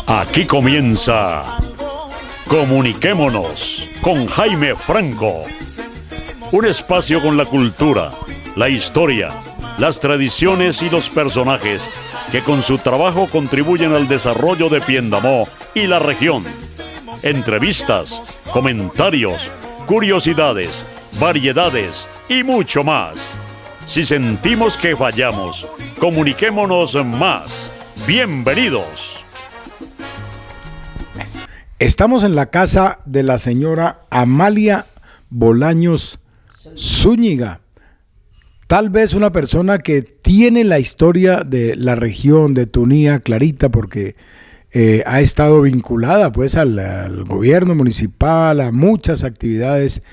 Aquí comienza Comuniquémonos con Jaime Franco. Un espacio con la cultura, la historia, las tradiciones y los personajes que con su trabajo contribuyen al desarrollo de Piendamó y la región. Entrevistas, comentarios, curiosidades, variedades y mucho más. Si sentimos que fallamos, comuniquémonos más. Bienvenidos. Estamos en la casa de la señora Amalia Bolaños Zúñiga. Tal vez una persona que tiene la historia de la región de Tunía clarita porque ha estado vinculada pues al gobierno municipal, a muchas actividades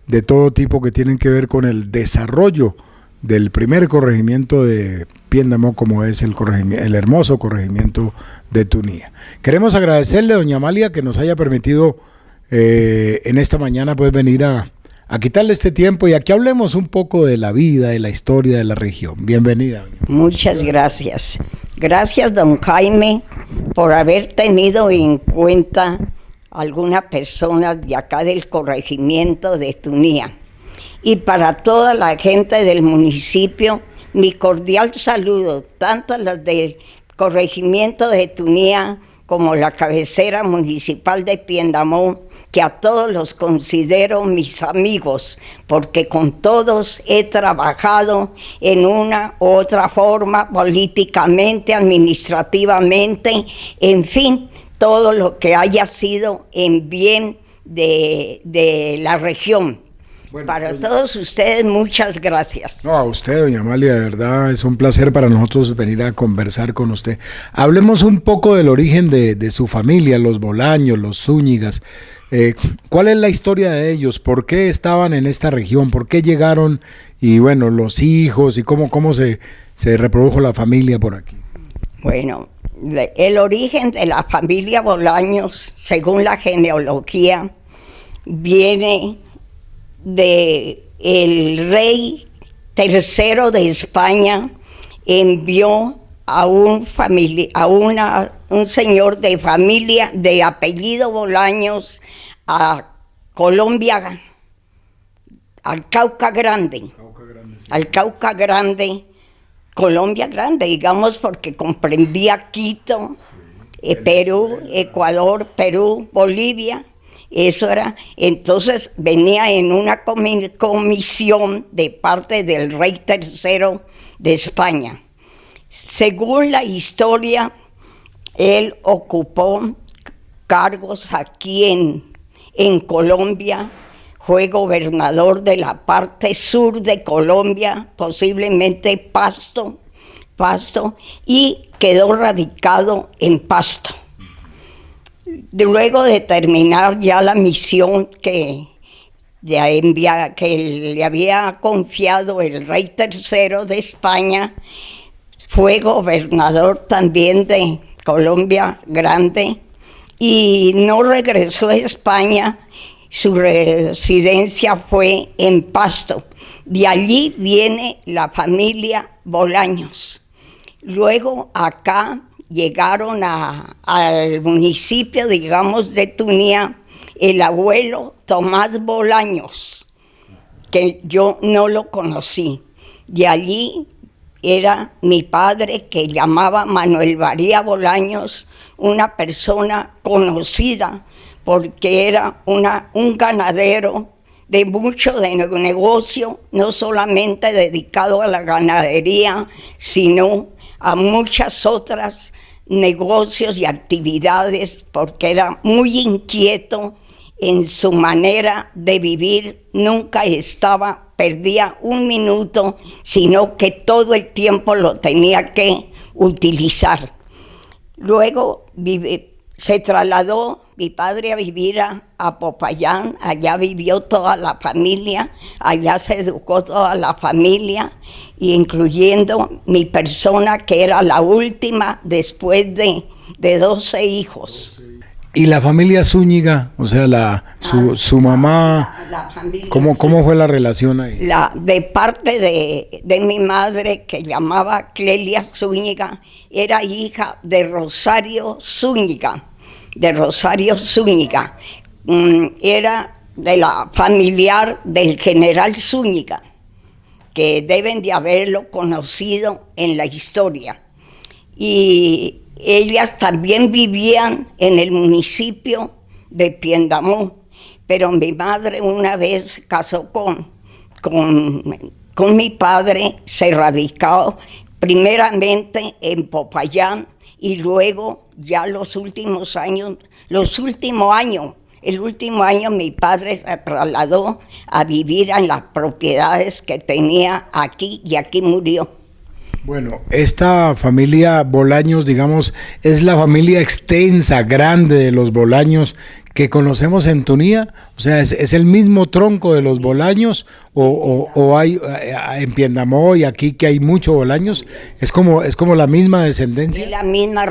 de todo tipo que tienen que ver con el desarrollo del primer corregimiento de Piendamó, como es el hermoso corregimiento de Tunía. Queremos agradecerle, doña Amalia, que nos haya permitido en esta mañana pues venir a quitarle este tiempo y a que hablemos un poco de la vida, de la historia de la región. Bienvenida. Muchas gracias. Gracias, don Jaime, por haber tenido en cuenta algunas personas de acá del corregimiento de Tunía. Y para toda la gente del municipio, mi cordial saludo, tanto las del corregimiento de Tunía como la cabecera municipal de Piendamó, que a todos los considero mis amigos, porque con todos he trabajado en una u otra forma, políticamente, administrativamente, en fin, todo lo que haya sido en bien de la región. Bueno, para todos ustedes, muchas gracias. No, a usted, doña Amalia, de verdad es un placer para nosotros venir a conversar con usted. Hablemos un poco del origen de su familia, los Bolaños, los Zúñigas. ¿Cuál es la historia de ellos? ¿Por qué estaban en esta región? ¿Por qué llegaron? Y bueno, los hijos y cómo se reprodujo la familia por aquí. Bueno, el origen de la familia Bolaños, según la genealogía, viene de el rey tercero de España. Envió a un señor de familia de apellido Bolaños a Colombia, al Cauca Grande, al Cauca Grande, Colombia Grande, digamos, porque comprendía Quito, Perú, Ecuador, Perú, Bolivia. Eso era, entonces venía en una comisión de parte del rey tercero de España. Según la historia, él ocupó cargos aquí en Colombia, fue gobernador de la parte sur de Colombia, posiblemente Pasto, y quedó radicado en Pasto. Luego de terminar ya la misión que le había confiado el rey tercero de España, fue gobernador también de Colombia Grande y no regresó a España. Su residencia fue en Pasto. De allí viene la familia Bolaños. Luego acá llegaron al municipio, digamos, de Tunía, el abuelo Tomás Bolaños, que yo no lo conocí. De allí era mi padre, que llamaba Manuel María Bolaños, una persona conocida porque era un ganadero de mucho de negocio, no solamente dedicado a la ganadería, sino a muchas otras negocios y actividades, porque era muy inquieto en su manera de vivir, nunca perdía un minuto, sino que todo el tiempo lo tenía que utilizar. Luego se trasladó mi padre a vivir a Popayán, allá vivió toda la familia, allá se educó toda la familia, incluyendo mi persona, que era la última después de 12 hijos. ¿Y la familia Zúñiga? O sea, su mamá, La familia ¿cómo fue la relación ahí? de parte de mi madre, que llamaba Clelia Zúñiga, era hija de Rosario Zúñiga, era de la familiar del general Zúñiga, que deben de haberlo conocido en la historia. Y ellas también vivían en el municipio de Piendamó, pero mi madre una vez casó con mi padre, se radicó primeramente en Popayán y luego ya el último año mi padre se trasladó a vivir en las propiedades que tenía aquí y aquí murió. Bueno, esta familia Bolaños, digamos, es la familia extensa, grande de los Bolaños que conocemos en Tunía. O sea, ¿es el mismo tronco de los Bolaños o hay en Piendamó y aquí que hay muchos Bolaños? ¿Es como la misma descendencia? Es la misma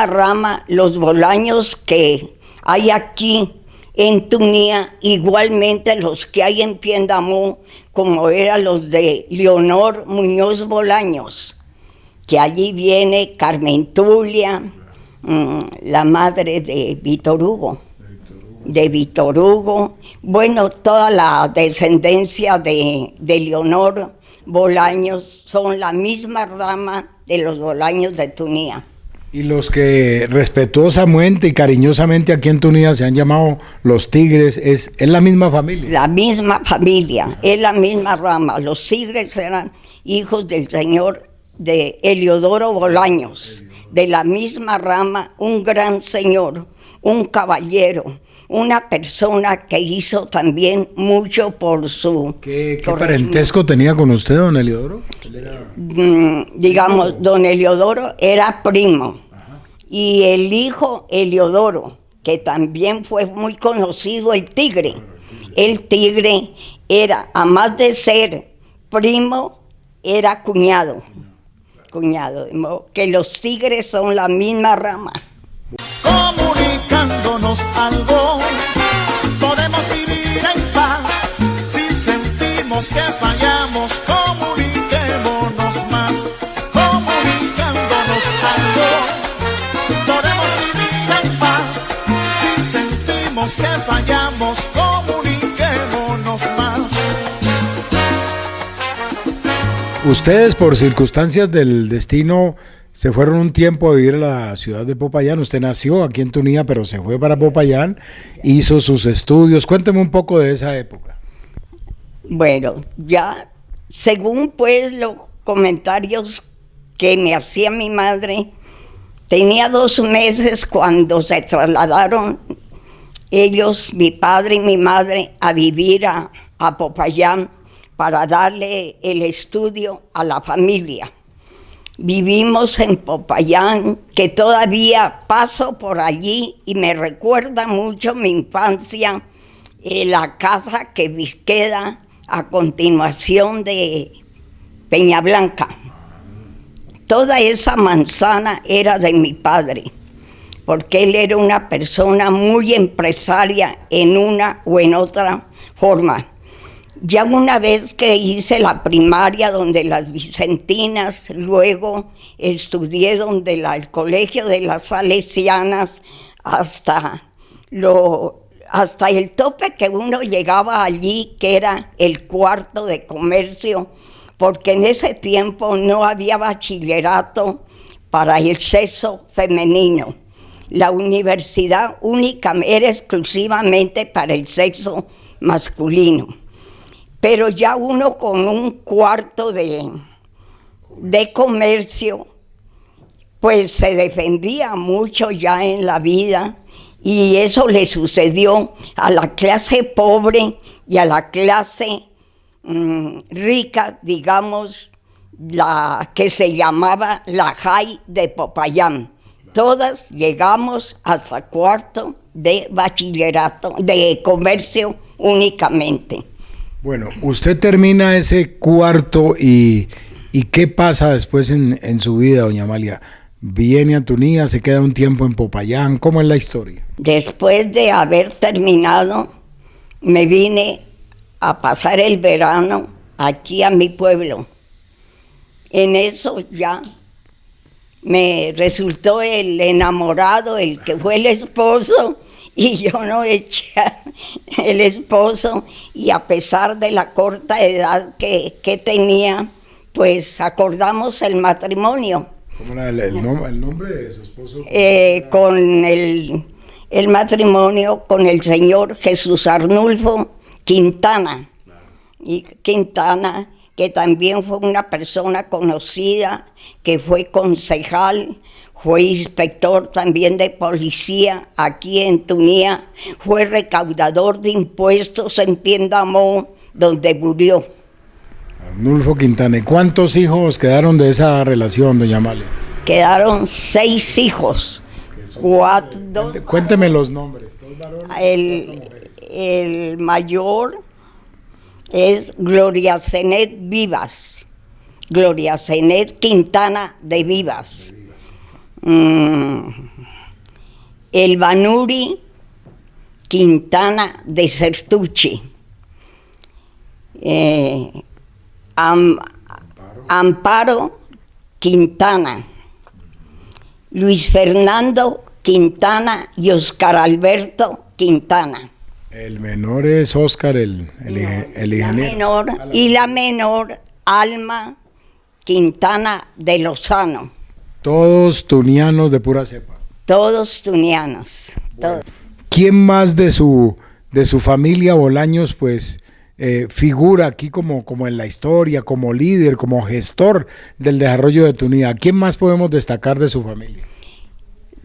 rama, los Bolaños que hay aquí en Tunía, igualmente los que hay en Piendamó, como eran los de Leonor Muñoz Bolaños, que allí viene Carmen Tulia, la madre de Víctor Hugo, bueno, toda la descendencia de Leonor Bolaños son la misma rama de los Bolaños de Tunía. Y los que respetuosamente y cariñosamente aquí en Tunía se han llamado los Tigres, ¿es la misma familia? La misma familia, es la misma rama. Los Tigres eran hijos del señor de Eliodoro Bolaños, de la misma rama, un gran señor, un caballero, una persona que hizo también mucho por su... ¿Qué parentesco tenía con usted, don Eliodoro? Digamos, don Eliodoro era primo. Ajá. Y el hijo Eliodoro, que también fue muy conocido, el Tigre. El Tigre era, además de ser primo, era cuñado. De modo que los Tigres son la misma rama. Comunicándonos algo, podemos vivir en paz. Si sentimos que fallamos, comuniquémonos más. Comunicándonos algo, podemos vivir en paz. Si sentimos que fallamos, comuniquémonos más. Ustedes, por circunstancias del destino, se fueron un tiempo a vivir a la ciudad de Popayán. Usted nació aquí en Tunía, pero se fue para Popayán, hizo sus estudios. Cuénteme un poco de esa época. Bueno, ya según pues los comentarios que me hacía mi madre, tenía 2 meses cuando se trasladaron ellos, mi padre y mi madre, a vivir a Popayán para darle el estudio a la familia. Vivimos en Popayán, que todavía paso por allí y me recuerda mucho mi infancia, la casa que queda a continuación de Peña Blanca. Toda esa manzana era de mi padre, porque él era una persona muy empresaria en una o en otra forma. Ya una vez que hice la primaria donde las Vicentinas, luego estudié donde el Colegio de las Salesianas, hasta el tope que uno llegaba allí, que era el cuarto de comercio, porque en ese tiempo no había bachillerato para el sexo femenino. La universidad única era exclusivamente para el sexo masculino. Pero ya uno con un cuarto de comercio, pues se defendía mucho ya en la vida, y eso le sucedió a la clase pobre y a la clase rica, digamos, la que se llamaba la JAI de Popayán. Todas llegamos hasta cuarto de bachillerato, de comercio únicamente. Bueno, usted termina ese cuarto y ¿qué pasa después en su vida, doña Amalia? viene a Tunía, se queda un tiempo en Popayán. ¿Cómo es la historia? Después de haber terminado, me vine a pasar el verano aquí a mi pueblo. En eso ya me resultó el enamorado, el que fue el esposo, y yo no eché el esposo, y a pesar de la corta edad que tenía, pues acordamos el matrimonio. ¿Cómo era el nombre de su esposo? Con el matrimonio con el señor Jesús Arnulfo Quintana. Claro. Y Quintana, que también fue una persona conocida, que fue concejal, fue inspector también de policía aquí en Tunía, fue recaudador de impuestos en Piendamó, donde murió. Arnulfo Quintana. ¿Y cuántos hijos quedaron de esa relación, doña Amalia? Quedaron 6 hijos. 4. Cuénteme los nombres. El mayor es Gloria Zenet Vivas. Gloria Zenet Quintana de Vivas. El Banuri Quintana de Certuchi. Amparo Quintana. Luis Fernando Quintana y Oscar Alberto Quintana. El menor es Oscar, el ingeniero. La menor, Alma Quintana de Lozano. Todos tunianos de pura cepa. Todos tunianos. Bueno. Todos. ¿Quién más de su familia Bolaños, pues, figura aquí como en la historia, como líder, como gestor del desarrollo de Tunía? ¿Quién más podemos destacar de su familia?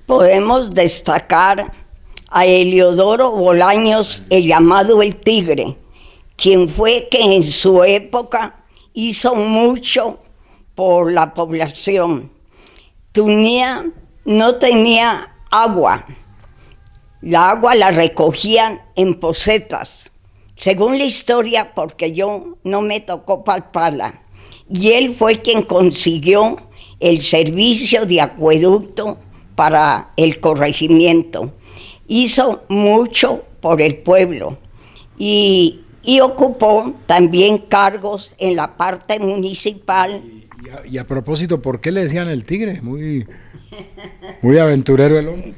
Podemos destacar a Heliodoro Bolaños, el llamado El Tigre, quien fue que en su época hizo mucho por la población. Tunía no tenía agua. La agua la recogían en posetas, según la historia, porque yo no me tocó palparla. Y él fue quien consiguió el servicio de acueducto para el corregimiento. Hizo mucho por el pueblo y ocupó también cargos en la parte municipal. Y a propósito, ¿por qué le decían el tigre? Muy aventurero el hombre.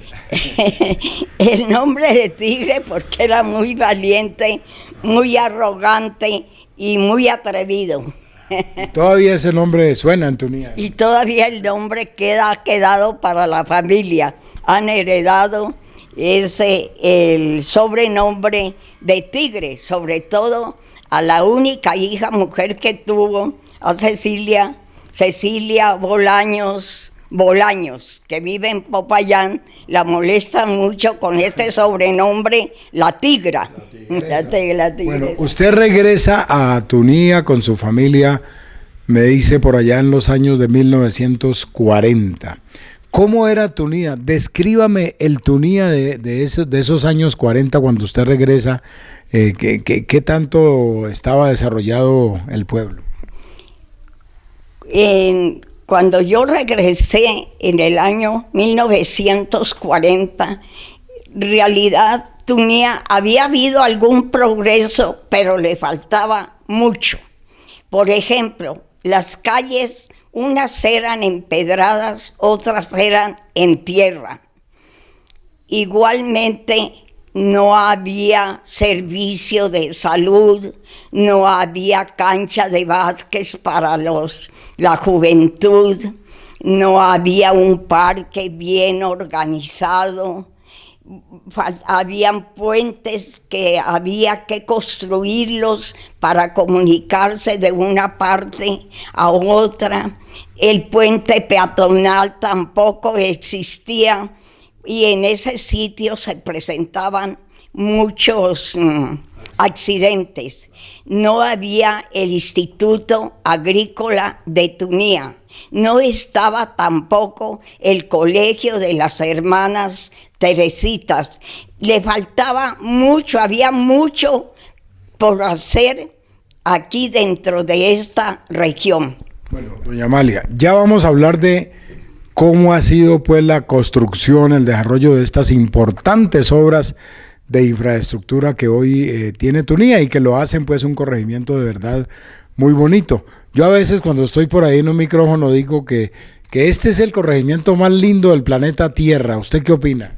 El nombre de tigre porque era muy valiente, muy arrogante y muy atrevido. Y todavía ese nombre suena en Tunía. Y todavía el nombre ha quedado para la familia. Han heredado el sobrenombre de Tigre, sobre todo a la única hija mujer que tuvo, a Cecilia Bolaños, que vive en Popayán. La molestan mucho con este sobrenombre, la Tigra. La tigresa. Bueno, usted regresa a Tunía con su familia, me dice, por allá en los años de 1940. ¿Cómo era Tunía? Descríbame el Tunía de esos años 40 cuando usted regresa. ¿Qué tanto estaba desarrollado el pueblo? Cuando yo regresé en el año 1940, en realidad Tunía había habido algún progreso, pero le faltaba mucho. Por ejemplo, las calles, unas eran empedradas, otras eran en tierra. Igualmente, no había servicio de salud, no había cancha de básquet para la juventud, no había un parque bien organizado, habían puentes que había que construirlos para comunicarse de una parte a otra. El puente peatonal tampoco existía y en ese sitio se presentaban muchos accidentes. No había el Instituto Agrícola de Tunía, no estaba tampoco el Colegio de las Hermanas Teresitas. Le faltaba mucho, había mucho por hacer aquí dentro de esta región. Bueno, doña Amalia, ya vamos a hablar de cómo ha sido pues la construcción, el desarrollo de estas importantes obras de infraestructura que hoy tiene Tunía y que lo hacen pues un corregimiento de verdad muy bonito. Yo a veces cuando estoy por ahí en un micrófono digo que este es el corregimiento más lindo del planeta Tierra. ¿Usted qué opina?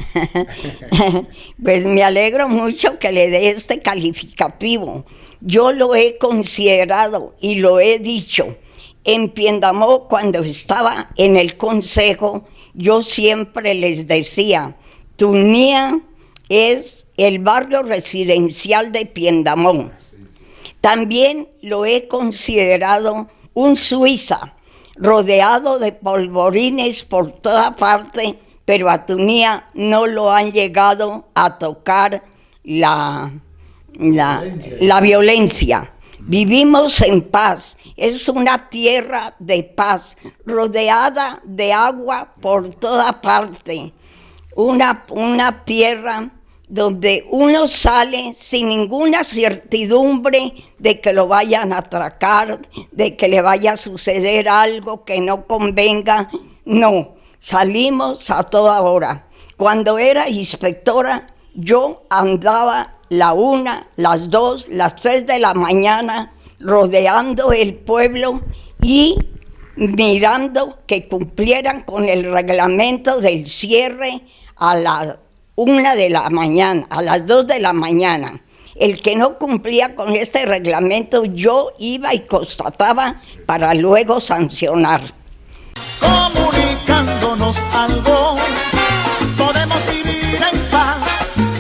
Pues me alegro mucho que le dé este calificativo. Yo lo he considerado y lo he dicho. En Piendamó, cuando estaba en el consejo, yo siempre les decía, Tunía es el barrio residencial de Piendamó. También lo he considerado un Suiza, rodeado de polvorines por toda parte, pero a Tunía no lo han llegado a tocar la violencia. Vivimos en paz, es una tierra de paz, rodeada de agua por toda parte, una tierra donde uno sale sin ninguna certidumbre de que lo vayan a atracar, de que le vaya a suceder algo que no convenga. No, salimos a toda hora. Cuando era inspectora, yo andaba la 1, las 2, las 3 de la mañana rodeando el pueblo y mirando que cumplieran con el reglamento del cierre a la 1 de la mañana, a las 2 de la mañana. El que no cumplía con este reglamento, yo iba y constataba para luego sancionar. Comunicándonos algo, podemos vivir en paz.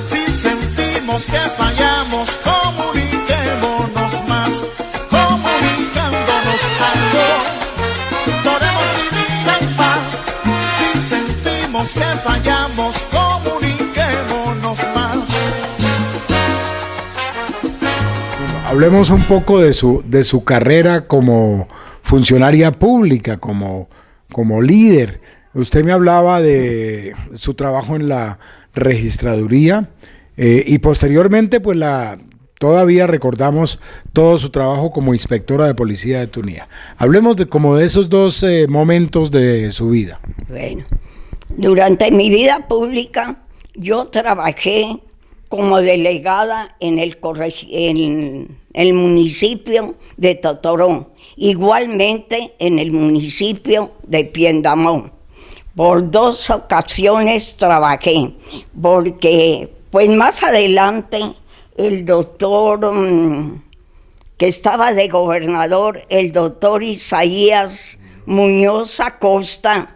Si sentimos que fallamos, comuniquémonos más. Comunicándonos algo, podemos vivir en paz. Si sentimos que fallamos, comuniquémonos más. Hablemos un poco de su carrera como funcionaria pública, como líder. Usted me hablaba de su trabajo en la registraduría y posteriormente pues todavía recordamos todo su trabajo como inspectora de policía de Tunía. Hablemos de esos dos momentos de su vida. Bueno, durante mi vida pública yo trabajé como delegada en el municipio de Totoró, igualmente en el municipio de Piendamó. Por 2 ocasiones trabajé, porque pues más adelante el doctor que estaba de gobernador, el doctor Isaías Muñoz Acosta,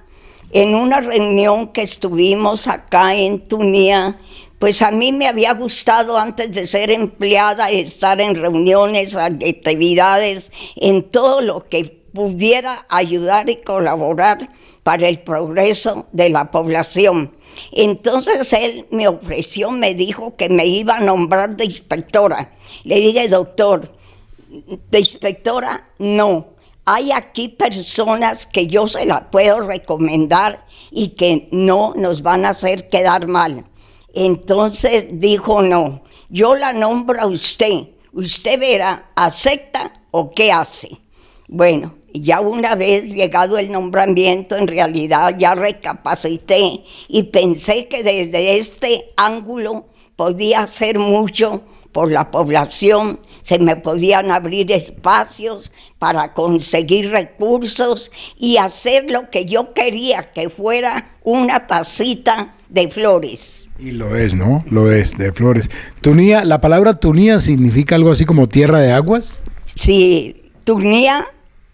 en una reunión que estuvimos acá en Tunía, pues a mí me había gustado antes de ser empleada estar en reuniones, actividades, en todo lo que pudiera ayudar y colaborar para el progreso de la población. Entonces él me ofreció, me dijo que me iba a nombrar de inspectora. Le dije, doctor, de inspectora no. Hay aquí personas que yo se las puedo recomendar y que no nos van a hacer quedar mal. Entonces dijo, no, yo la nombro a usted verá, ¿acepta o qué hace? Bueno, ya una vez llegado el nombramiento, en realidad ya recapacité y pensé que desde este ángulo podía hacer mucho por la población, se me podían abrir espacios para conseguir recursos y hacer lo que yo quería, que fuera una tacita de flores. Y lo es, ¿no? Lo es, de flores. Tunía, ¿la palabra Tunía significa algo así como tierra de aguas? Sí, Tunía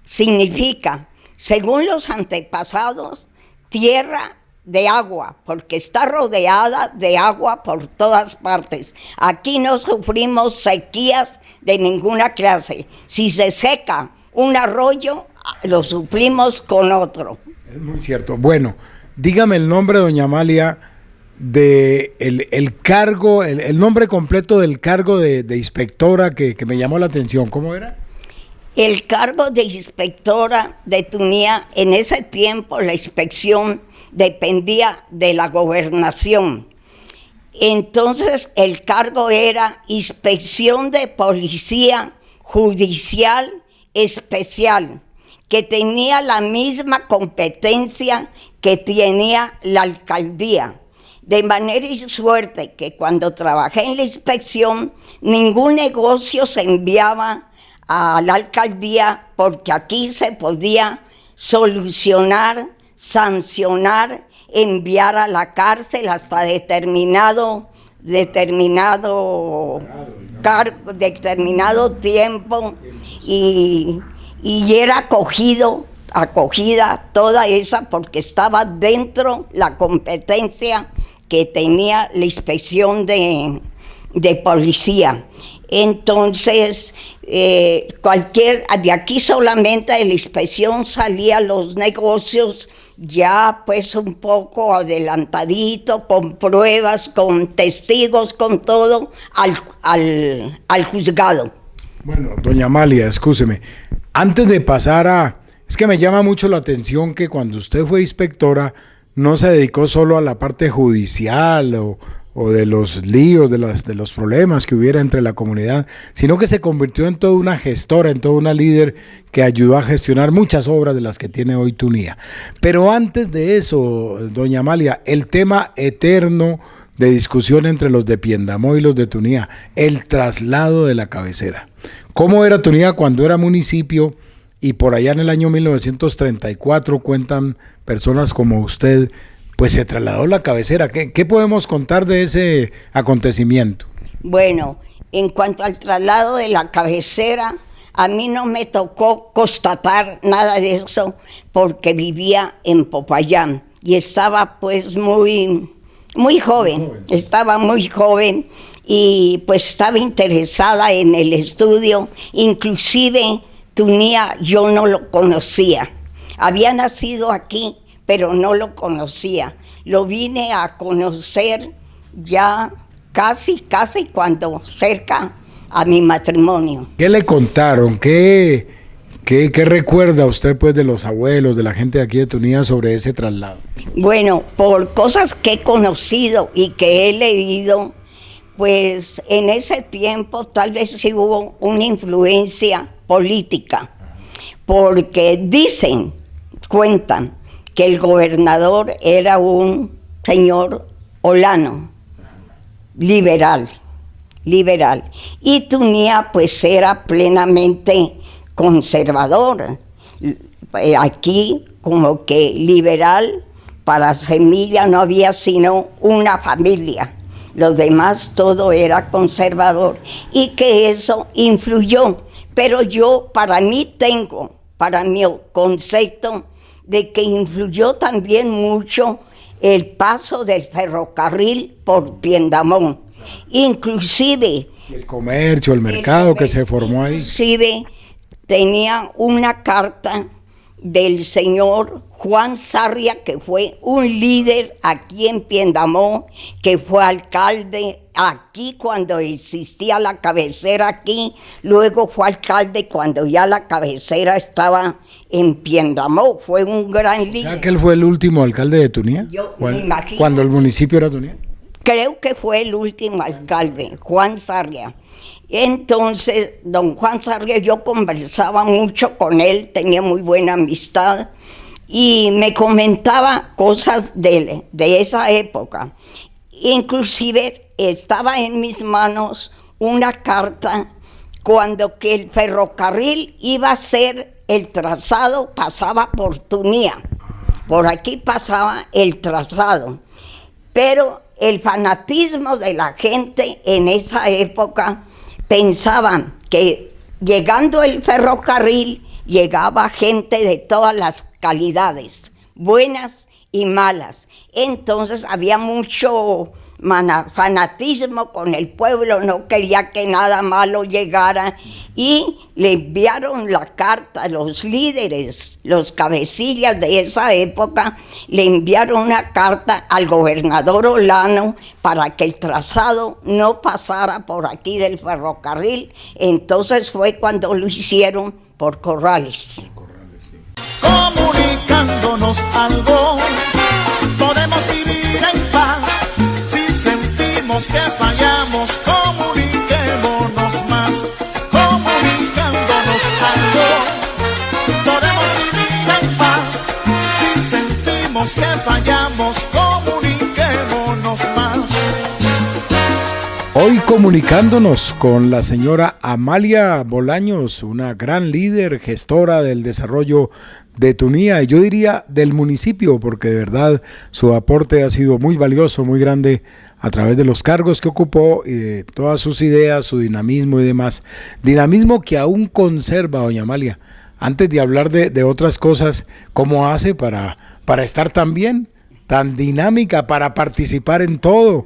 significa, según los antepasados, tierra de agua, porque está rodeada de agua por todas partes. Aquí no sufrimos sequías de ninguna clase. Si se seca un arroyo, lo suplimos con otro. Es muy cierto. Bueno, dígame el nombre, doña Amalia, de el cargo, el nombre completo del cargo de inspectora que me llamó la atención. ¿Cómo era? El cargo de inspectora de Tunía, en ese tiempo la inspección dependía de la gobernación. Entonces el cargo era Inspección de Policía Judicial Especial, que tenía la misma competencia que tenía la alcaldía. De manera y suerte que cuando trabajé en la inspección, ningún negocio se enviaba a la alcaldía porque aquí se podía solucionar, sancionar, enviar a la cárcel hasta determinado tiempo y era acogida toda esa porque estaba dentro la competencia que tenía la inspección de policía. Entonces, de aquí solamente de la inspección salían los negocios ya pues un poco adelantadito, con pruebas, con testigos, con todo, al juzgado. Bueno, doña Amalia, excúseme, antes de pasar es que me llama mucho la atención que cuando usted fue inspectora no se dedicó solo a la parte judicial o de los líos, de los problemas que hubiera entre la comunidad, sino que se convirtió en toda una gestora, en toda una líder que ayudó a gestionar muchas obras de las que tiene hoy Tunía. Pero antes de eso, doña Amalia, el tema eterno de discusión entre los de Piendamó y los de Tunía, el traslado de la cabecera. ¿Cómo era Tunía cuando era municipio? Y por allá en el año 1934 cuentan personas como usted, pues se trasladó la cabecera. ¿Qué podemos contar de ese acontecimiento? Bueno, en cuanto al traslado de la cabecera, a mí no me tocó constatar nada de eso porque vivía en Popayán y estaba pues muy joven, estaba muy joven y pues estaba interesada en el estudio, inclusive Tunía yo no lo conocía, había nacido aquí, pero no lo conocía, lo vine a conocer ya casi cuando cerca a mi matrimonio. ¿Qué le contaron? ¿Qué recuerda usted pues de los abuelos, de la gente de aquí de Tunía sobre ese traslado? Bueno, por cosas que he conocido y que he leído, pues en ese tiempo tal vez sí hubo una influencia política, porque cuentan que el gobernador era un señor Olano, liberal, y Tunía pues era plenamente conservador. Aquí como que liberal, para Semilla no había sino una familia, los demás todo era conservador, y que eso influyó. Pero yo, para mi concepto de que influyó también mucho el paso del ferrocarril por Piendamó. Inclusive... El comercio, el mercado que se formó ahí. Inclusive tenía una carta del señor Juan Sarria, que fue un líder aquí en Piendamó, que fue alcalde aquí cuando existía la cabecera aquí, luego fue alcalde cuando ya la cabecera estaba en Piendamó, fue un gran líder. ¿Sabes que él fue el último alcalde de Tunía? Yo me imagino. Cuando el municipio era Tunía. Creo que fue el último alcalde, Juan Sarria. Entonces, don Juan Sarria, yo conversaba mucho con él, tenía muy buena amistad y me comentaba cosas de esa época. Inclusive estaba en mis manos una carta cuando que el ferrocarril iba a ser el trazado, pasaba por Tunía. Por aquí pasaba el trazado. Pero el fanatismo de la gente en esa época pensaban que llegando el ferrocarril llegaba gente de todas las calidades, buenas y malas. Entonces había mucho fanatismo con el pueblo, no quería que nada malo llegara y le enviaron la carta, los líderes, los cabecillas de esa época, le enviaron una carta al gobernador Olano para que el trazado no pasara por aquí del ferrocarril. Entonces fue cuando lo hicieron por Corrales. Comunicándonos algo, podemos vivir en paz. Si sentimos que fallamos, comuniquémonos más. Comunicándonos algo, podemos vivir sentimos que fallamos, comuniquémonos más. Hoy comunicándonos con la señora Amalia Bolaños, una gran líder, gestora del desarrollo de Tunía, y yo diría del municipio, porque de verdad su aporte ha sido muy valioso, muy grande a través de los cargos que ocupó y de todas sus ideas, su dinamismo y demás. Dinamismo que aún conserva, doña Amalia. Antes de hablar de otras cosas, ¿cómo hace para estar tan bien, tan dinámica, para participar en todo,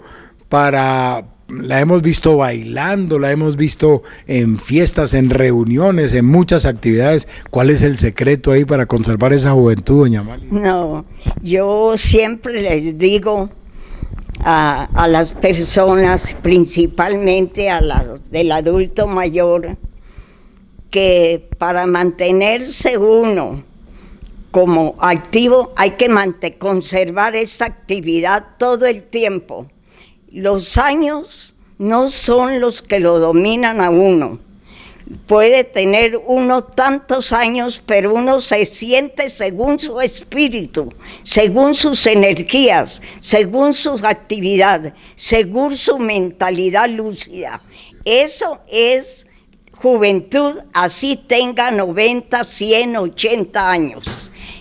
La hemos visto bailando, la hemos visto en fiestas, en reuniones, en muchas actividades? ¿Cuál es el secreto ahí para conservar esa juventud, doña Amalia? No, yo siempre les digo a las personas, principalmente a las del adulto mayor, que para mantenerse uno como activo hay que conservar esa actividad todo el tiempo. Los años no son los que lo dominan a uno. Puede tener uno tantos años, pero uno se siente según su espíritu, según sus energías, según su actividad, según su mentalidad lúcida. Eso es juventud, así tenga 90, 100, 80 años.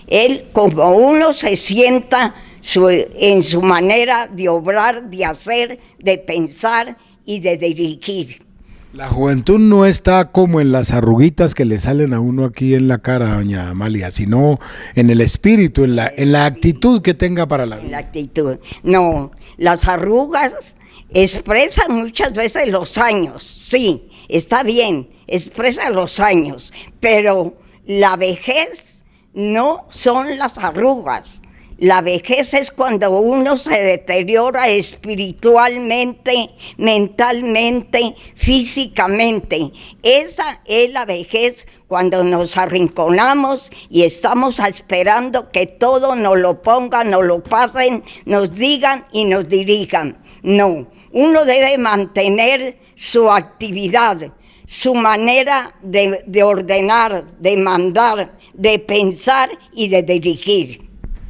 Él, como uno se sienta en su manera de obrar, de hacer, de pensar y de dirigir. La juventud no está como en las arruguitas que le salen a uno aquí en la cara, doña Amalia, sino en el espíritu, en la actitud que tenga para la vida. En la actitud. No, las arrugas expresan muchas veces los años, sí, está bien, expresa los años, pero la vejez no son las arrugas. La vejez es cuando uno se deteriora espiritualmente, mentalmente, físicamente. Esa es la vejez, cuando nos arrinconamos y estamos esperando que todo nos lo pongan, nos lo pasen, nos digan y nos dirijan. No, uno debe mantener su actividad, su manera de ordenar, de mandar, de pensar y de dirigir.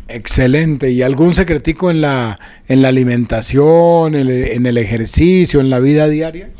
Excelente. ¿Y algún secretico en la alimentación, en el ejercicio, en la vida diaria?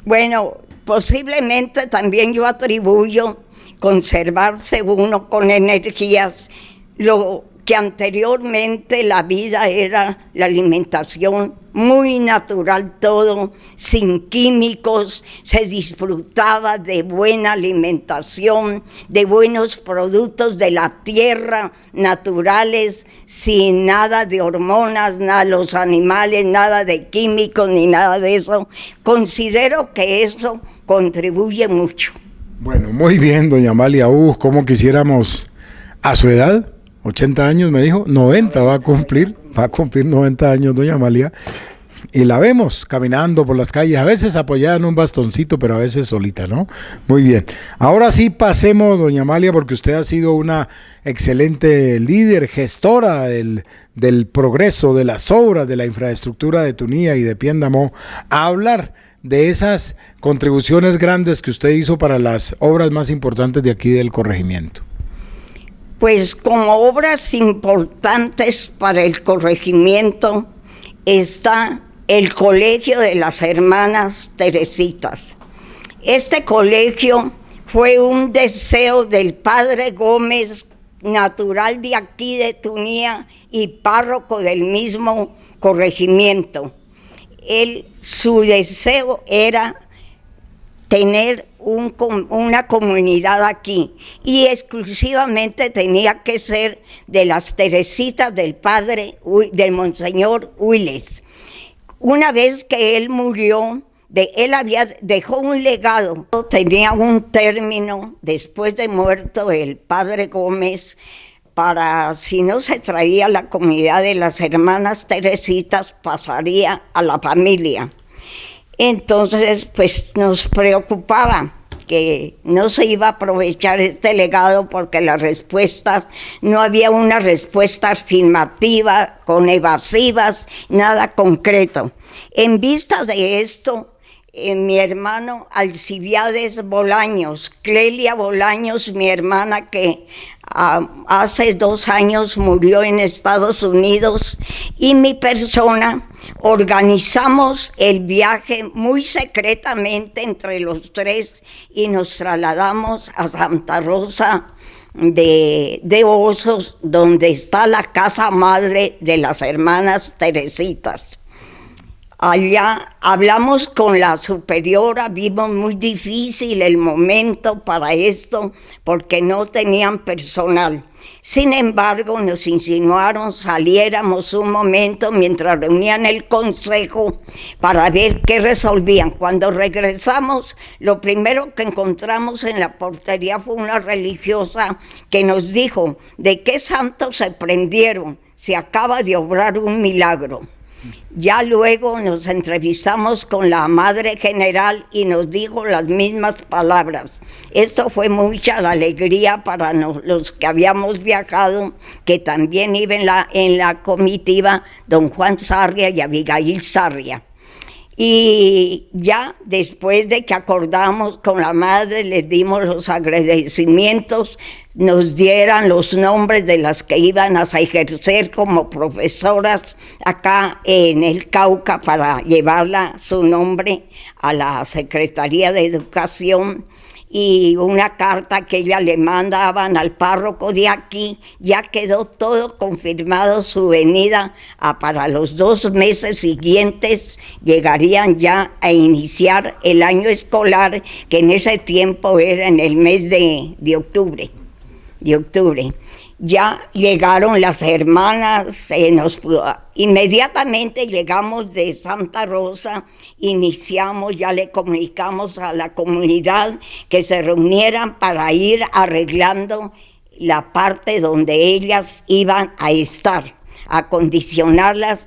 Bueno, posiblemente también yo atribuyo conservarse uno con energías. Lo que anteriormente la vida era la alimentación muy natural, todo sin químicos, se disfrutaba de buena alimentación, de buenos productos de la tierra, naturales, sin nada de hormonas, nada de los animales, nada de químicos ni nada de eso. Considero que eso contribuye mucho. Bueno, muy bien, doña Amalia. ¿Cómo quisiéramos a su edad? 80 años me dijo, 90 va a cumplir 90 años doña Amalia, y la vemos caminando por las calles, a veces apoyada en un bastoncito, pero a veces solita, ¿no? Muy bien. Ahora sí pasemos, doña Amalia, porque usted ha sido una excelente líder, gestora del progreso, de las obras, de la infraestructura de Tunía y de Piendamó, a hablar de esas contribuciones grandes que usted hizo para las obras más importantes de aquí del corregimiento. Pues como obras importantes para el corregimiento está el Colegio de las Hermanas Teresitas. Este colegio fue un deseo del padre Gómez, natural de aquí de Tunía y párroco del mismo corregimiento. Su deseo era tener una comunidad aquí, y exclusivamente tenía que ser de las Teresitas del padre, del monseñor Huiles. Una vez que él murió, dejó un legado, tenía un término después de muerto el padre Gómez, para si no se traía la comunidad de las hermanas Teresitas, pasaría a la familia. Entonces, pues nos preocupaba que no se iba a aprovechar este legado, porque las respuestas, no había una respuesta afirmativa, con evasivas, nada concreto. En vista de esto, mi hermano Alcibiades Bolaños, Clelia Bolaños, mi hermana que hace 2 años murió en Estados Unidos, y mi persona, organizamos el viaje muy secretamente entre los 3 y nos trasladamos a Santa Rosa de Osos, donde está la casa madre de las hermanas Teresitas. Allá hablamos con la superiora, vimos muy difícil el momento para esto porque no tenían personal. Sin embargo, nos insinuaron saliéramos un momento mientras reunían el consejo para ver qué resolvían. Cuando regresamos, lo primero que encontramos en la portería fue una religiosa que nos dijo: ¿de qué santos se prendieron? Se acaba de obrar un milagro. Ya luego nos entrevistamos con la Madre General y nos dijo las mismas palabras. Esto fue mucha la alegría para los que habíamos viajado, que también iba en la comitiva don Juan Sarria y Abigail Sarria. Y ya después de que acordamos con la madre, les dimos los agradecimientos, nos dieran los nombres de las que iban a ejercer como profesoras acá en el Cauca para llevarla su nombre a la Secretaría de Educación, y una carta que ella le mandaban al párroco de aquí. Ya quedó todo confirmado su venida para los 2 meses siguientes. Llegarían ya a iniciar el año escolar, que en ese tiempo era en el mes de octubre. Ya llegaron las hermanas, inmediatamente llegamos de Santa Rosa, iniciamos, ya le comunicamos a la comunidad que se reunieran para ir arreglando la parte donde ellas iban a estar, acondicionarlas,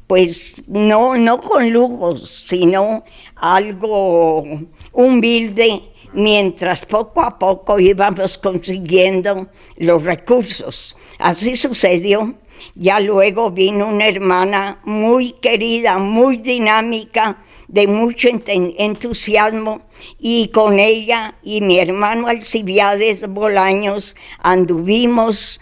pues no con lujos, sino algo humilde, mientras poco a poco íbamos consiguiendo los recursos. Así sucedió. Ya luego vino una hermana muy querida, muy dinámica, de mucho entusiasmo, y con ella y mi hermano Alcibiades Bolaños anduvimos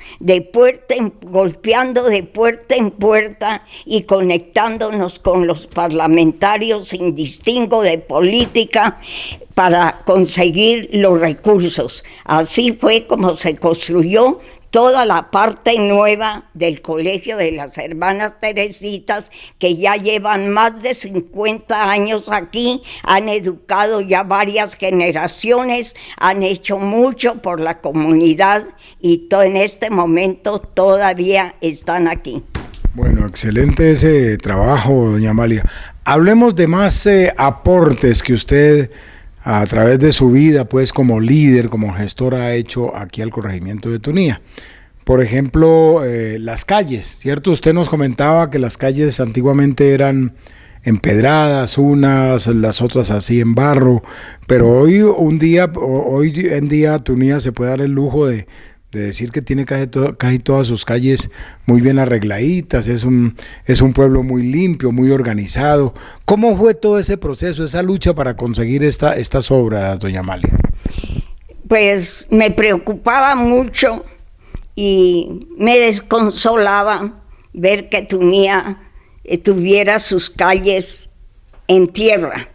golpeando de puerta en puerta y conectándonos con los parlamentarios sin distingo de política para conseguir los recursos. Así fue como se construyó toda la parte nueva del Colegio de las Hermanas Teresitas, que ya llevan más de 50 años aquí, han educado ya varias generaciones, han hecho mucho por la comunidad y en este momento todavía están aquí. Bueno, excelente ese trabajo, doña Amalia. Hablemos de más aportes que usted, a través de su vida, pues como líder, como gestora, ha hecho aquí al corregimiento de Tunía. Por ejemplo, las calles, ¿cierto? Usted nos comentaba que las calles antiguamente eran empedradas, las otras así en barro, pero hoy en día Tunía se puede dar el lujo de decir que tiene casi todas sus calles muy bien arregladitas, es un pueblo muy limpio, muy organizado. ¿Cómo fue todo ese proceso, esa lucha para conseguir estas obras, doña Amalia? Pues me preocupaba mucho y me desconsolaba ver que Tunía tuviera sus calles en tierra.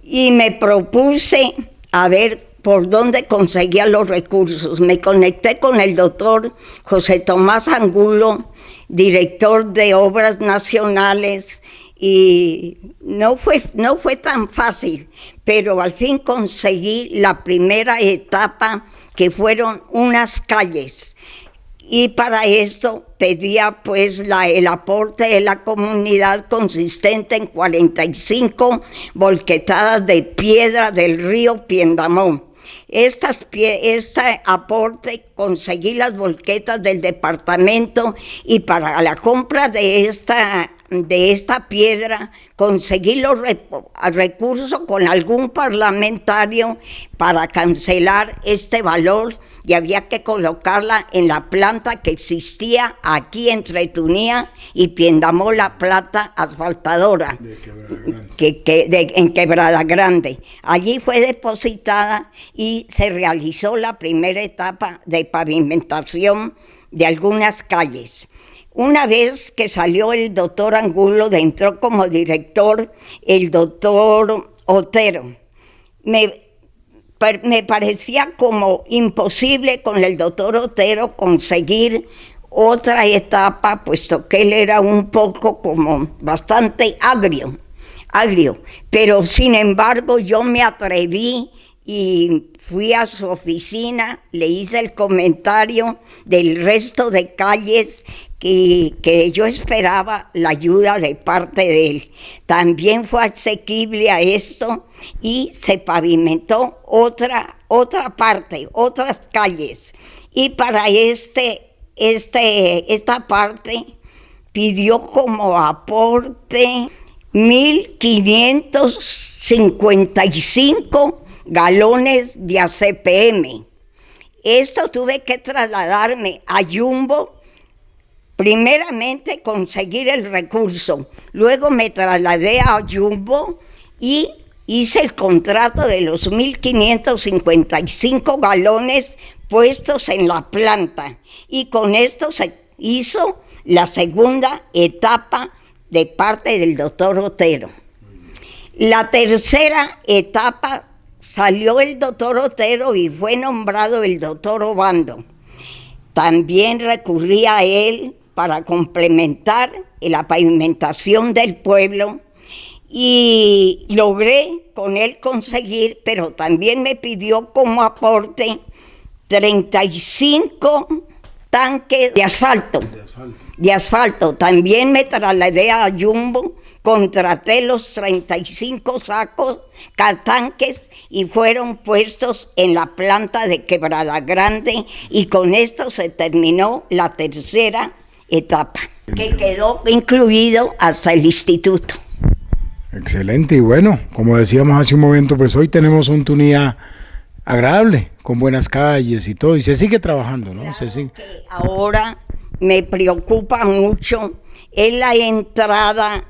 Y me propuse a ver por dónde conseguía los recursos. Me conecté con el doctor José Tomás Angulo, director de Obras Nacionales, y no fue tan fácil, pero al fin conseguí la primera etapa, que fueron unas calles. Y para esto pedía pues el aporte de la comunidad, consistente en 45 volquetadas de piedra del río Piendamó. Este aporte, conseguí las volquetas del departamento, y para la compra de esta piedra conseguí los recursos con algún parlamentario para cancelar este valor y había que colocarla en la planta que existía aquí entre Tunía y Piendamó, la planta asfaltadora en Quebrada Grande. Allí fue depositada y se realizó la primera etapa de pavimentación de algunas calles. Una vez que salió el doctor Angulo, entró como director el doctor Otero. Me parecía como imposible con el doctor Otero conseguir otra etapa, puesto que él era un poco como bastante agrio, pero sin embargo yo me atreví y fui a su oficina, le hice el comentario del resto de calles que yo esperaba la ayuda de parte de él. También fue asequible a esto y se pavimentó otra parte, otras calles. Y para esta parte pidió como aporte 1.555 galones de ACPM. Esto tuve que trasladarme a Jumbo, primeramente conseguir el recurso, luego me trasladé a Jumbo y hice el contrato de los 1.555 galones puestos en la planta, y con esto se hizo la segunda etapa de parte del doctor Otero. La tercera etapa salió el doctor Otero y fue nombrado el doctor Obando. También recurrí a él para complementar la pavimentación del pueblo y logré con él conseguir, pero también me pidió como aporte 35 tanques de asfalto. También me trasladé a Jumbo, contraté los 35 sacos, tanques, y fueron puestos en la planta de Quebrada Grande, y con esto se terminó la tercera etapa, que quedó incluido hasta el instituto. Excelente, y bueno, como decíamos hace un momento, pues hoy tenemos un Tunía agradable, con buenas calles y todo, y se sigue trabajando, ¿no? Claro, se sigue. que ahora me preocupa mucho es la entrada,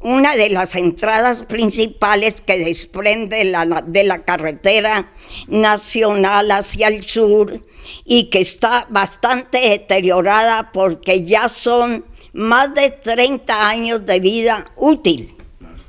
una de las entradas principales que desprende de la carretera nacional hacia el sur, y que está bastante deteriorada porque ya son más de 30 años de vida útil.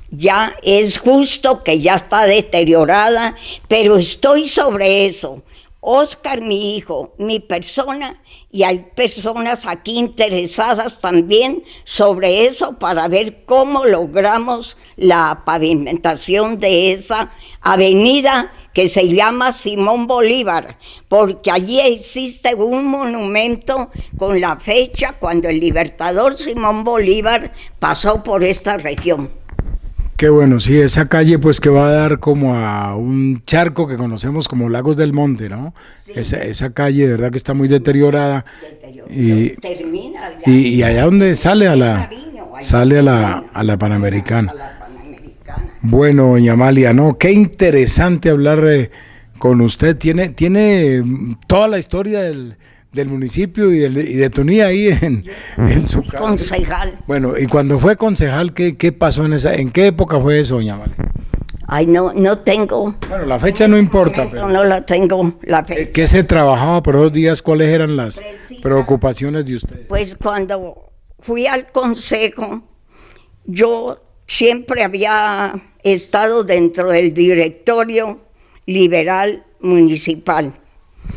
Ya es justo que ya está deteriorada, pero estoy sobre eso. Oscar, mi hijo, mi persona, y hay personas aquí interesadas también sobre eso para ver cómo logramos la pavimentación de esa avenida que se llama Simón Bolívar, porque allí existe un monumento con la fecha cuando el libertador Simón Bolívar pasó por esta región. Qué bueno, sí, esa calle pues que va a dar como a un charco que conocemos como Lagos del Monte, ¿no? Sí. Esa calle de verdad que está muy deteriorada. Termina allá. Y allá donde sale a la Panamericana. Bueno, doña Amalia, no, qué interesante hablar con usted. Tiene toda la historia del municipio y de Tunía ahí en su casa. Concejal. Bueno, y cuando fue concejal, ¿qué pasó en qué época fue eso, doña Amalia? Ay, no tengo. Bueno, la fecha no importa. Pero no la tengo, la fecha. ¿Qué se trabajaba por 2 días? ¿Cuáles eran las preocupaciones de usted? Pues cuando fui al consejo, yo siempre había estado dentro del directorio liberal municipal.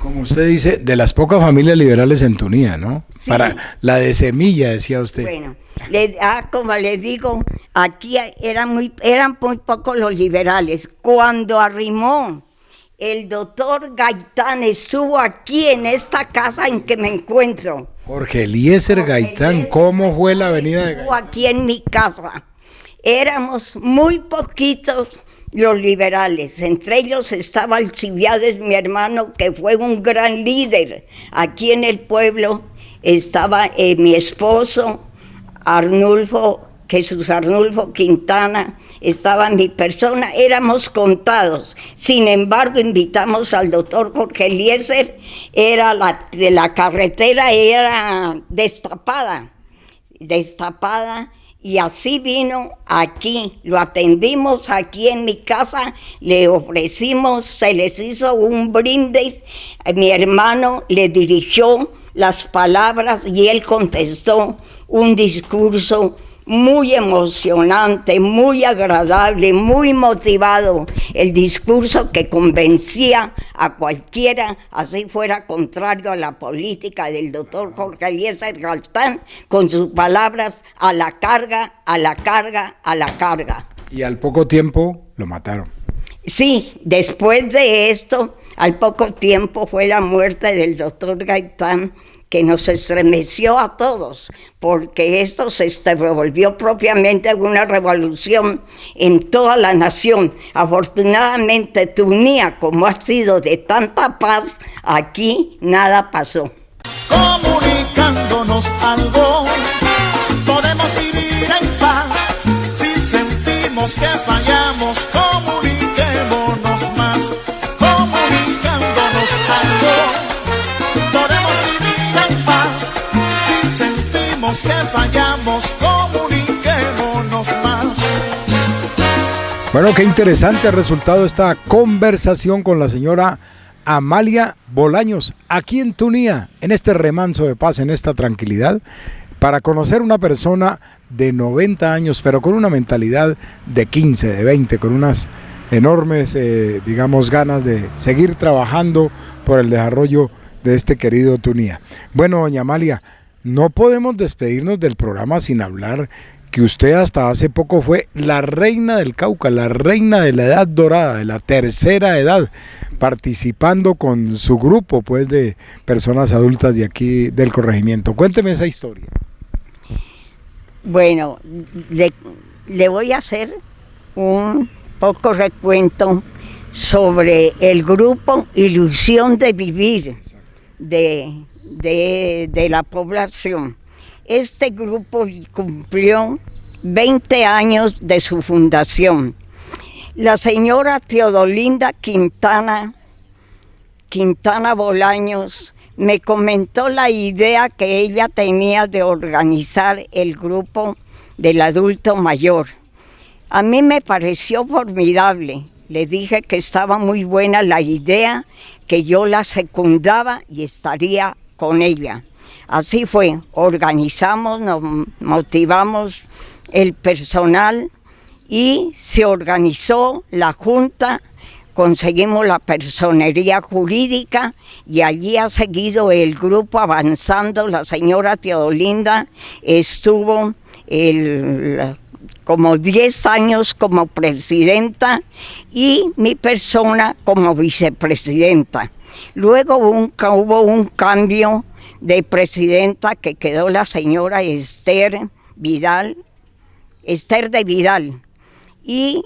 Como usted dice, de las pocas familias liberales en Tunía, ¿no? Sí. Para la de Semilla, decía usted. Bueno, como les digo, aquí eran muy pocos los liberales. Cuando arrimó el doctor Gaitán, estuvo aquí en esta casa en que me encuentro. Jorge Eliezer Gaitán, ¿cómo fue la avenida de Gaitán? Estuvo aquí en mi casa. Éramos muy poquitos los liberales, entre ellos estaba Alcibiades, mi hermano, que fue un gran líder aquí en el pueblo. Estaba mi esposo, Arnulfo Jesús Arnulfo Quintana, estaba mi persona, éramos contados. Sin embargo, invitamos al doctor Jorge Eliezer, la carretera era destapada, y así vino aquí, lo atendimos aquí en mi casa, le ofrecimos, se les hizo un brindis, mi hermano le dirigió las palabras y él contestó un discurso muy emocionante, muy agradable, muy motivado, el discurso que convencía a cualquiera, así fuera contrario a la política del doctor Jorge Eliezer Galtán, con sus palabras: a la carga, a la carga, a la carga. Y al poco tiempo lo mataron. Sí, después de esto, al poco tiempo fue la muerte del doctor Gaitán, que nos estremeció a todos, porque esto se volvió propiamente una revolución en toda la nación. Afortunadamente, Tunía, como ha sido de tanta paz, aquí nada pasó. Comunicándonos algo, podemos vivir en paz. Si sentimos que fallamos, comuniquémonos más. Comunicándonos algo, podemos vivir en paz. Si sentimos que fallamos, comuniquémonos más. Bueno, qué interesante ha resultado esta conversación con la señora Amalia Bolaños, aquí en Tunía, en este remanso de paz, en esta tranquilidad, para conocer una persona de 90 años, pero con una mentalidad de 15, de 20, con unas enormes, ganas de seguir trabajando por el desarrollo de este querido Tunía. Bueno, doña Amalia, no podemos despedirnos del programa sin hablar que usted hasta hace poco fue la reina del Cauca, la reina de la edad dorada, de la tercera edad, participando con su grupo pues de personas adultas de aquí del corregimiento. Cuénteme esa historia. Bueno, le voy a hacer un poco recuento sobre el grupo Ilusión de Vivir de la población. Este grupo cumplió 20 años de su fundación. La señora Teodolinda Quintana Bolaños me comentó la idea que ella tenía de organizar el grupo del adulto mayor. A mí me pareció formidable. Le dije que estaba muy buena la idea, que yo la secundaba y estaría con ella. Así fue, organizamos, nos motivamos el personal y se organizó la junta, conseguimos la personería jurídica y allí ha seguido el grupo avanzando. La señora Teodolinda estuvo como 10 años como presidenta y mi persona como vicepresidenta. Luego hubo un cambio de presidenta que quedó la señora Esther de Vidal, y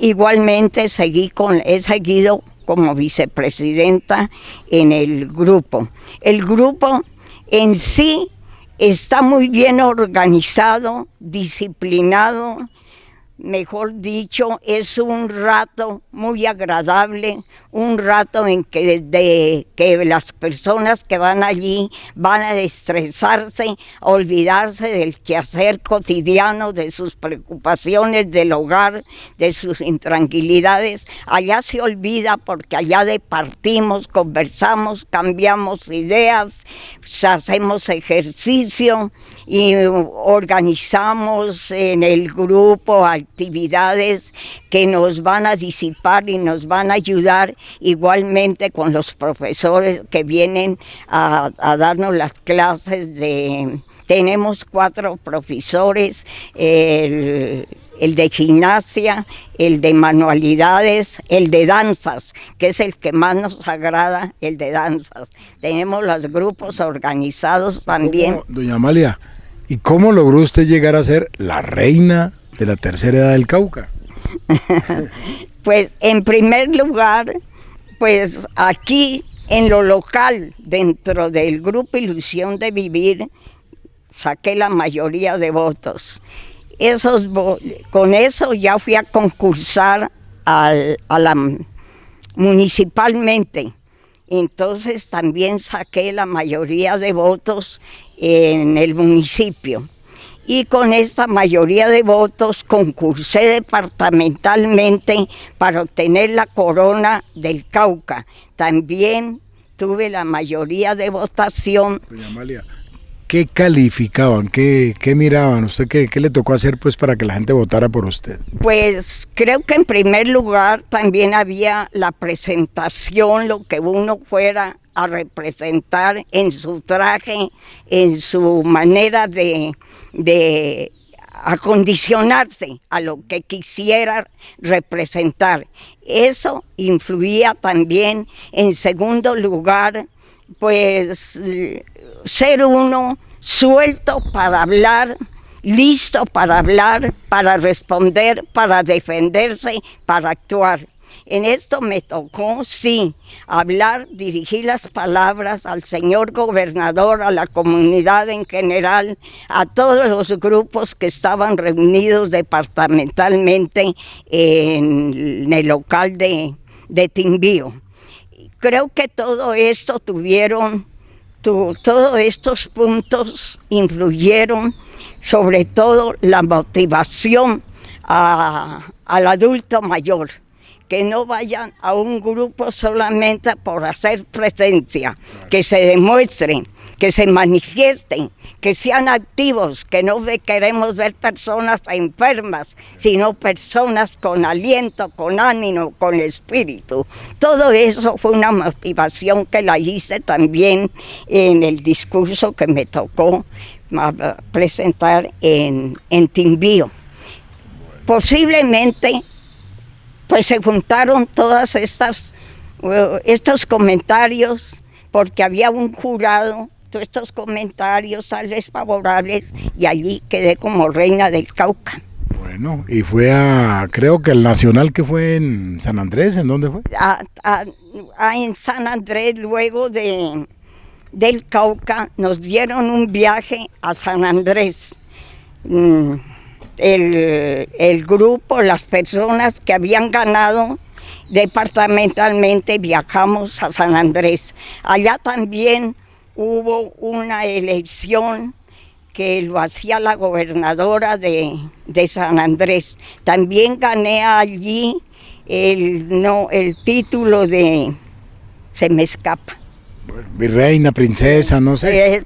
igualmente he seguido como vicepresidenta en el grupo. El grupo en sí está muy bien organizado, disciplinado. Mejor dicho, es un rato muy agradable, un rato en que las personas que van allí van a estresarse, a olvidarse del quehacer cotidiano, de sus preocupaciones del hogar, de sus intranquilidades. Allá se olvida porque allá departimos, conversamos, cambiamos ideas, hacemos ejercicio y organizamos en el grupo actividades que nos van a disipar y nos van a ayudar, igualmente con los profesores que vienen a darnos las clases tenemos 4 profesores, el de gimnasia, el de manualidades, el de danzas, que es el que más nos agrada, el de danzas. Tenemos los grupos organizados también. Doña Amalia, ¿y cómo logró usted llegar a ser la reina de la tercera edad del Cauca? Pues en primer lugar, pues aquí en lo local, dentro del grupo Ilusión de Vivir, saqué la mayoría de votos. Con eso ya fui a concursar municipalmente. Entonces también saqué la mayoría de votos en el municipio. Y con esta mayoría de votos concursé departamentalmente para obtener la corona del Cauca. También tuve la mayoría de votación. Doña Amalia, ¿qué calificaban? ¿Qué miraban? ¿Usted qué le tocó hacer pues para que la gente votara por usted? Pues creo que en primer lugar también había la presentación, lo que uno fuera a representar en su traje, en su manera de acondicionarse a lo que quisiera representar. Eso influía también. En segundo lugar, pues ser uno suelto para hablar, listo para hablar, para responder, para defenderse, para actuar. En esto me tocó, sí, hablar, dirigir las palabras al señor gobernador, a la comunidad en general, a todos los grupos que estaban reunidos departamentalmente en el local de Timbío. Creo que todo esto todos estos puntos influyeron, sobre todo la motivación al adulto mayor, que no vayan a un grupo solamente por hacer presencia, que se demuestren, que se manifiesten, que sean activos, que no queremos ver personas enfermas, sino personas con aliento, con ánimo, con espíritu. Todo eso fue una motivación que la hice también en el discurso que me tocó presentar en Timbío. Posiblemente pues se juntaron todas estos comentarios, porque había un jurado, todos estos comentarios tal vez favorables, y allí quedé como reina del Cauca. Bueno, y fue creo que el nacional, que fue en San Andrés, ¿en dónde fue? En San Andrés, luego del Cauca, nos dieron un viaje a San Andrés. El grupo, las personas que habían ganado departamentalmente, viajamos a San Andrés. Allá también hubo una elección que lo hacía la gobernadora de San Andrés. También gané allí el título de, se me escapa, virreina, princesa, no sé.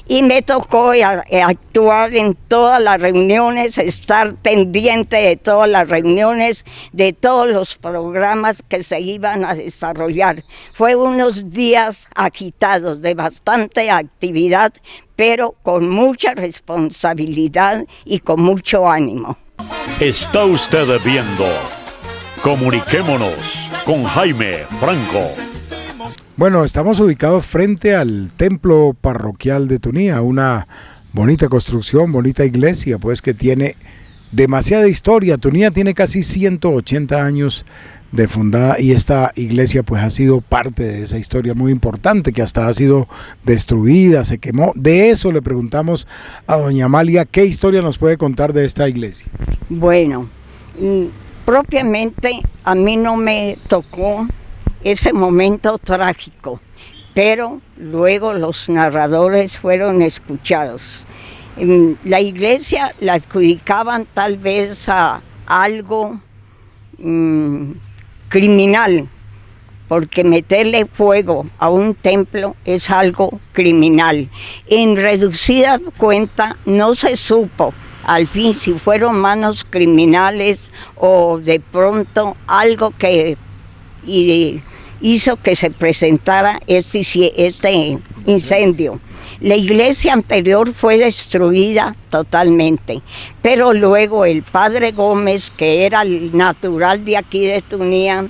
Y me tocó actuar en todas las reuniones, estar pendiente de todas las reuniones, de todos los programas que se iban a desarrollar. Fue unos días agitados, de bastante actividad, pero con mucha responsabilidad y con mucho ánimo. Está usted viendo Comuniquémonos con Jaime Franco. Bueno, estamos ubicados frente al templo parroquial de Tunía, una bonita construcción, bonita iglesia, pues que tiene demasiada historia. Tunía tiene casi 180 años de fundada, y esta iglesia pues ha sido parte de esa historia muy importante, que hasta ha sido destruida, se quemó. De eso le preguntamos a doña Amalia, ¿qué historia nos puede contar de esta iglesia? Bueno, propiamente a mí no me tocó ese momento trágico, pero luego los narradores fueron escuchados. La iglesia la adjudicaban tal vez a algo criminal, porque meterle fuego a un templo es algo criminal. En reducida cuenta no se supo al fin si fueron manos criminales o de pronto algo que hizo que se presentara este incendio. La iglesia anterior fue destruida totalmente, pero luego el padre Gómez, que era el natural de aquí de Tunía,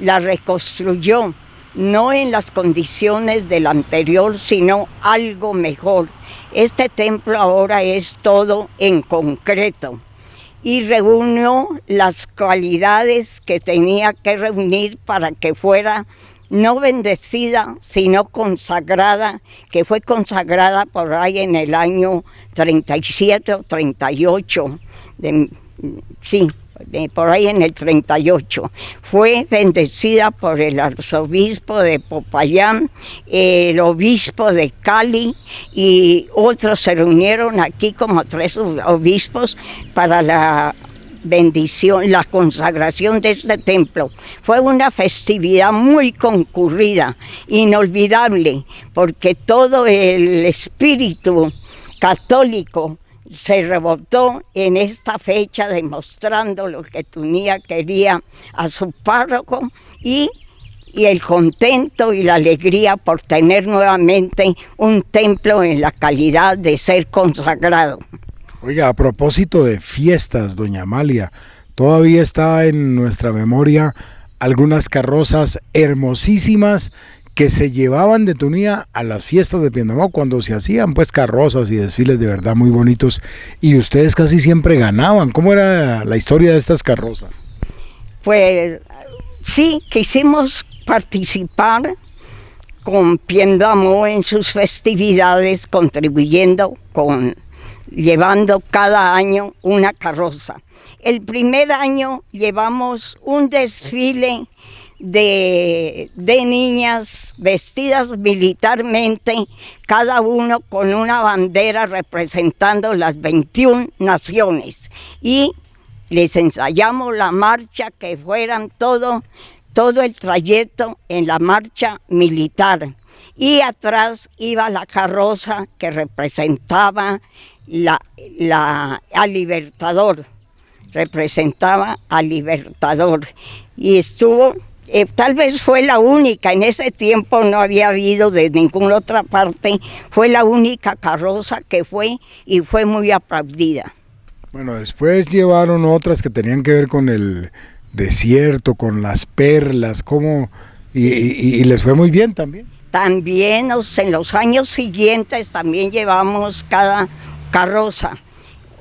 la reconstruyó, no en las condiciones del anterior, sino algo mejor. Este templo ahora es todo en concreto y reunió las cualidades que tenía que reunir para que fuera no bendecida, sino consagrada, que fue consagrada por ahí en el año 37 o 38, por ahí en el 38. Fue bendecida por el arzobispo de Popayán, el obispo de Cali, y otros se reunieron aquí como 3 obispos para la bendición, la consagración de este templo. Fue una festividad muy concurrida, inolvidable, porque todo el espíritu católico se rebotó en esta fecha, demostrando lo que Tunía quería a su párroco y el contento y la alegría por tener nuevamente un templo en la calidad de ser consagrado. Oiga, a propósito de fiestas, doña Amalia, todavía está en nuestra memoria algunas carrozas hermosísimas que se llevaban de Tunía a las fiestas de Piendamó, cuando se hacían pues carrozas y desfiles de verdad muy bonitos, y ustedes casi siempre ganaban. ¿Cómo era la historia de estas carrozas? Pues sí, quisimos participar con Piendamó en sus festividades, contribuyendo llevando cada año una carroza. El primer año llevamos un desfile de niñas vestidas militarmente, cada uno con una bandera representando las 21 naciones. Y les ensayamos la marcha, que fueran todo el trayecto en la marcha militar. Y atrás iba la carroza que representaba al Libertador, y estuvo, tal vez fue la única, en ese tiempo no había habido de ninguna otra parte, fue la única carroza que fue y fue muy aplaudida. Bueno, después llevaron otras que tenían que ver con el desierto, con las perlas, y les fue muy bien también. También en los años siguientes también llevamos cada carroza.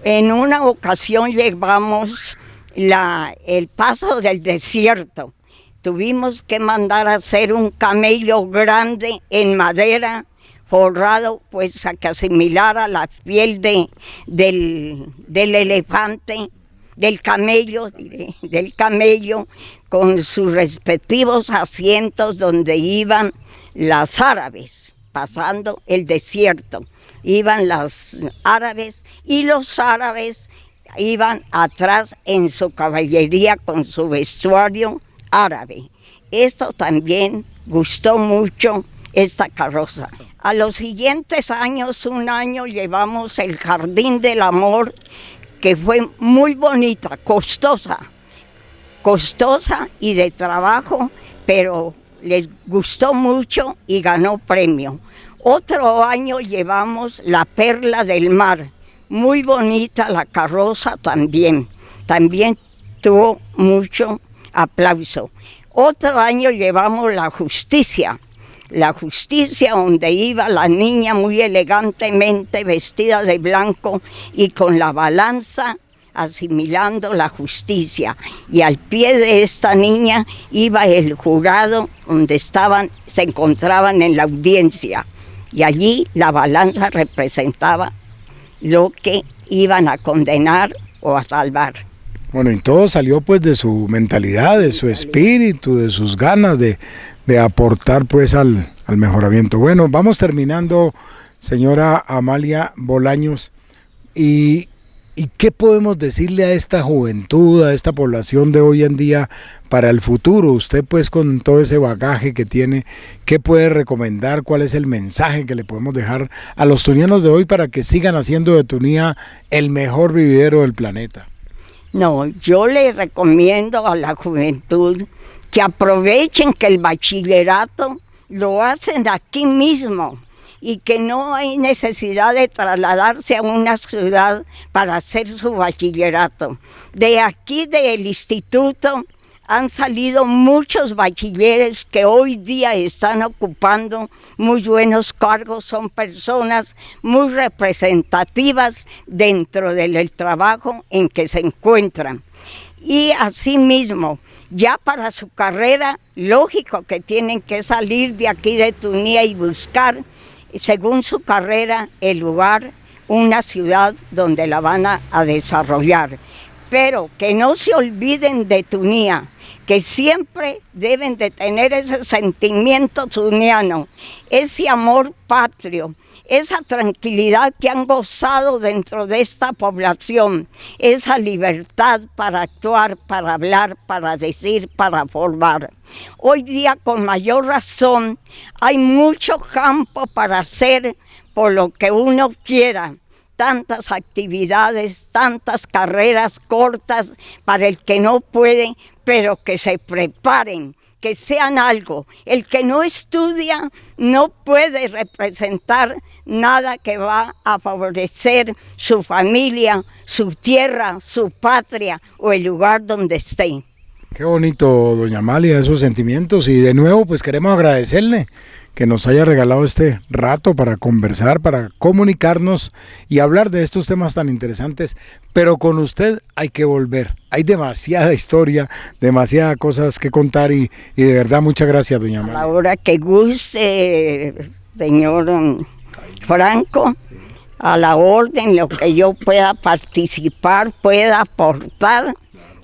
En una ocasión llevamos el paso del desierto. Tuvimos que mandar a hacer un camello grande en madera, forrado pues a que asimilara la piel del elefante, del camello, con sus respectivos asientos donde iban las árabes, pasando el desierto. Iban las árabes y los árabes iban atrás en su caballería con su vestuario árabe. Esto también gustó mucho, esta carroza. A los siguientes años, un año llevamos el Jardín del Amor, que fue muy bonita, costosa y de trabajo, pero les gustó mucho y ganó premio. Otro año llevamos la Perla del Mar, muy bonita la carroza también tuvo mucho aplauso. Otro año llevamos la Justicia donde iba la niña muy elegantemente vestida de blanco y con la balanza asimilando la justicia, y al pie de esta niña iba el jurado donde se encontraban en la audiencia, y allí la balanza representaba lo que iban a condenar o a salvar. Bueno, y todo salió pues de su mentalidad, de su espíritu, de sus ganas de aportar pues al mejoramiento. Bueno, vamos terminando, señora Amalia Bolaños, y ¿qué podemos decirle a esta juventud, a esta población de hoy en día para el futuro? Usted pues con todo ese bagaje que tiene, ¿qué puede recomendar? ¿Cuál es el mensaje que le podemos dejar a los tunianos de hoy para que sigan haciendo de Tunía el mejor vividero del planeta? No, yo le recomiendo a la juventud que aprovechen que el bachillerato lo hacen aquí mismo, y que no hay necesidad de trasladarse a una ciudad para hacer su bachillerato. De aquí del instituto han salido muchos bachilleres que hoy día están ocupando muy buenos cargos, son personas muy representativas dentro del trabajo en que se encuentran. Y asimismo, ya para su carrera, lógico que tienen que salir de aquí de Tunía y buscar, según su carrera, el lugar, una ciudad donde la van a desarrollar. Pero que no se olviden de Tunía, que siempre deben de tener ese sentimiento tuniano, ese amor patrio, esa tranquilidad que han gozado dentro de esta población, esa libertad para actuar, para hablar, para decir, para formar. Hoy día, con mayor razón, hay mucho campo para hacer por lo que uno quiera. Tantas actividades, tantas carreras cortas para el que no puede, pero que se preparen, que sean algo. El que no estudia no puede representar nada que va a favorecer su familia, su tierra, su patria o el lugar donde esté. Qué bonito, doña Amalia, esos sentimientos. Y de nuevo, pues queremos agradecerle que nos haya regalado este rato para conversar, para comunicarnos y hablar de estos temas tan interesantes. Pero con usted hay que volver. Hay demasiada historia, demasiadas cosas que contar y de verdad muchas gracias, doña Amalia. A la hora que guste, señor Franco, a la orden, lo que yo pueda participar, pueda aportar.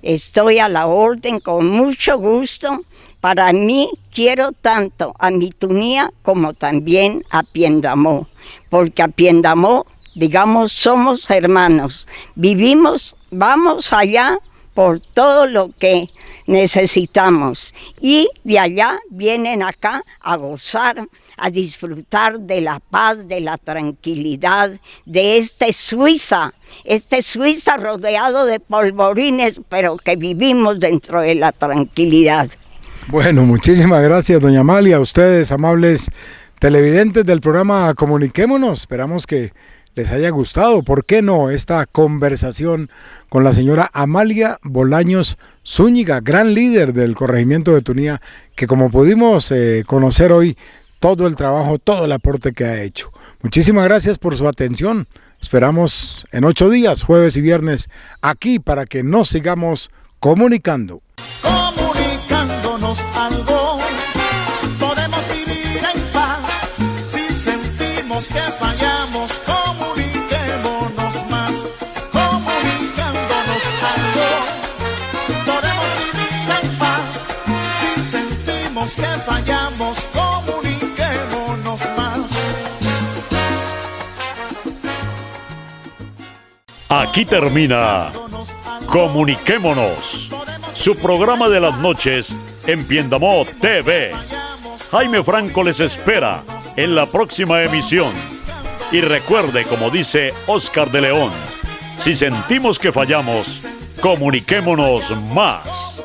Estoy a la orden con mucho gusto. Para mí quiero tanto a mi Tunía como también a Piendamó, porque a Piendamó, digamos, somos hermanos. Vivimos, vamos allá por todo lo que necesitamos y de allá vienen acá a gozar, a disfrutar de la paz, de la tranquilidad, de Suiza rodeado de polvorines, pero que vivimos dentro de la tranquilidad. Bueno, muchísimas gracias, doña Amalia. A ustedes, amables televidentes del programa Comuniquémonos, esperamos que les haya gustado, ¿por qué no?, esta conversación con la señora Amalia Bolaños Zúñiga, gran líder del corregimiento de Tunía, que como pudimos conocer hoy, todo el trabajo, todo el aporte que ha hecho. Muchísimas gracias por su atención. Esperamos en 8 días, jueves y viernes, aquí para que nos sigamos comunicando. Comunicándonos algo, podemos vivir en paz. Si sentimos que fallamos, comuniquémonos más. Comunicándonos algo, podemos vivir en paz. Si sentimos que fallamos, comuniquémonos más. Aquí termina Comuniquémonos, su programa de las noches en Piendamó TV. Jaime Franco les espera en la próxima emisión. Y recuerde, como dice Oscar de León, si sentimos que fallamos, comuniquémonos más.